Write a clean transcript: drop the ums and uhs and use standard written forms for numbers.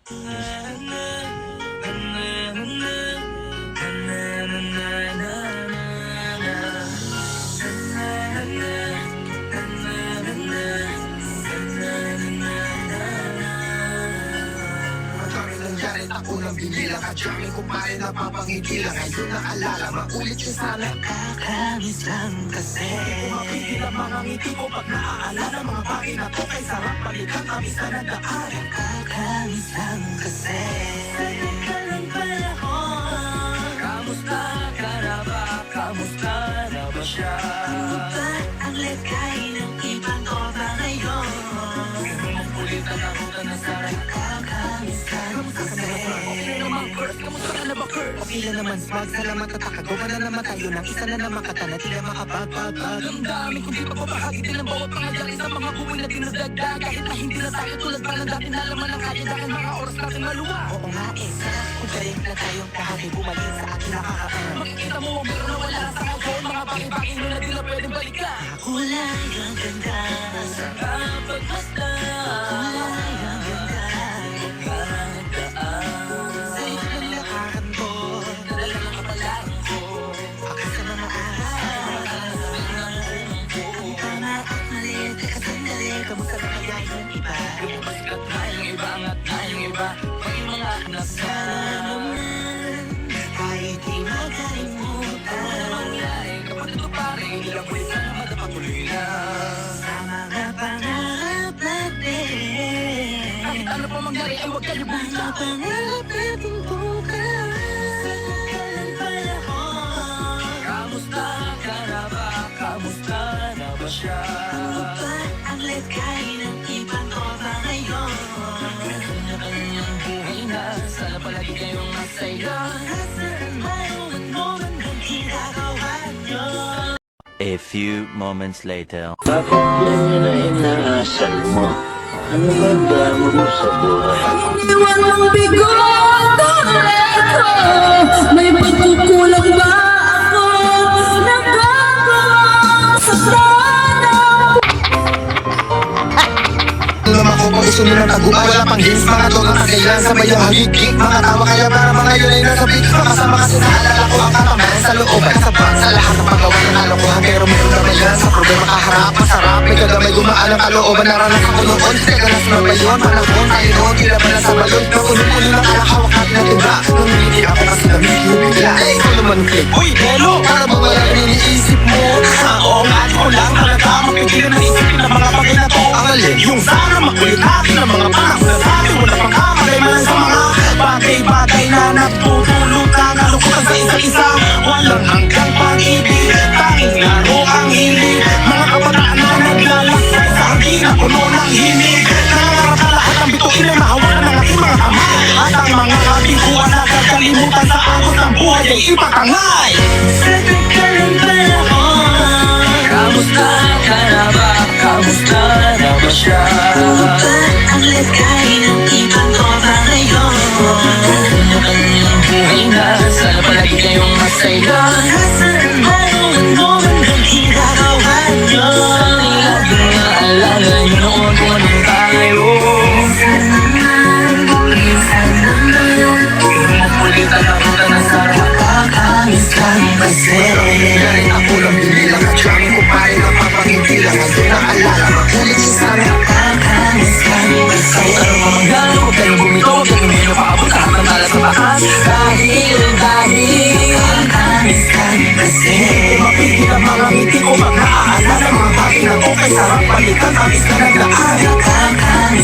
Ako lang binilang at jamming ko pa rin napapangigilang. Ngayon naalala, maulit siya sana. Kakamiss lang kasi pumapigil ang mga ngiti ko pag naaalala mga bagay na to kay sarap balikan kamis na nadaan. Kakamiss lang kasi sayang ka lang panahon. Kamusta ka na ba? Kamusta na ba siya? Ano ba ang lagay ng ibang ko ba ngayon? Ulit ang nakutan na sarap. Kakamiss lang kasi okay lang naman smag, salamat at akagawa na naman tayo ng isa na naman katana tila makabagbag. Damdamin kung di pa babahagi din ang bawat pangyayari sa mga buhay na dinadagdag. Kahit na hindi na tayo tulad pa ng dati na laman ng kaya dahil mga oras natin maluwa. Oo nga sarap kung balik na tayong lahat ay bumalik sa akin nakakaan. Makikita mo meron na wala sa ngayon, mga bagay-bagay na di na pwedeng balikan. Kulay ang ganda sa kapagmasdan. Kulay ang ganda kamusta na kaya yung iba? Basikat na yung iba, angat na yung iba. May mga anak sana naman ay di makalimutan. Ano mangyari kapag ito pare, ilang buwan na madapatuloy na sa mga pangarap natin. Kahit ano pa mangyari ay huwag kayo buta. Mga pangarap natin bukas sa kakalang panahon. Kamusta ka na ba? Kamusta na ba siya? Lagay ng ibang ko ba ngayon? Kanya-kanyang buhay na sana palagi kayong masaya. Hasaan mayroon mo man ang ginagawa nyo. A few moments later. Bakit yan yun na inaasal mo? Ano ba damo mo sa buhay? Iniwan mong bigo tulad ko. May pagkukulang ba ako? Nagagawa sa sana. Naman ko pang isunod ng taguan. Wala pang hints, mga togang kagayan. Sabay yung hagigik, mga tawa kaya para mga yun ay nasa beat. Makasama kasi naalala ko ang katamayan sa looban. Sabang sa lahat ng paggawa ng kalokohan. Pero meron naman yan sa problema kaharap. Masarap, may kagamay gumaan ang kalooban. Naranasan ko noon, kagalas na ba yun? Panahon tayo noon, tila ba nasa balon? Nakunin-kunin lang alak hawak natin ang tibla. Nung hindi ako kasi namigil bigla. Eh, ikaw naman click. Uy, Belo! Para ba wala iniisip mo? Oo nga, di ko lang talaga mapigilan na isipin ng mga bagay na to. Ang alin, yung sana makulit natin ang mga panahon na dati. Wala pang kamalay man sa mga bagay-bagay na nagtutulot na nalukutan sa isa't isa. Walang hanggang pag-ibig, tanging laro ang hilig. Mga kabataan na naglalakbay sa hangin na puno ng himig. Nangangarap na lahat ng bituin ay mahawakan ng ating mga kamay. At ang mga kabiguan na kakalimutan sa agos ng buhay ay ipatangay. Sa kakalang panahon. Kamusta ka na ba? Kamusta na ba siya? Ano ba ang lagay ng ibang ko ba ngayon? Kanya-kanyang buhay na sana palagi kayong masaya. Hasaan mayroon mo man ang ginagawa nyo. Laging naalala yun noon kung anong tayo. Minsan naman Ulit ang nakutan na sarap. kakamiss lang kasi. Galing ako lang binilang at jamming ko pa rin napapangigilang. Ngayon naalala, makulit siya sana. Kakamiss lang kasi. Ano pa mangyari, huwag kayong bumito. Huwag kayong hindi paabot lahat ng talas sa bakas. Dahil Kakamiss lang kasi. mapigil ang mga ngiti ko pag naaalala mga bagay na to kay sarap balikan kamis na nagdaan. Kakamiss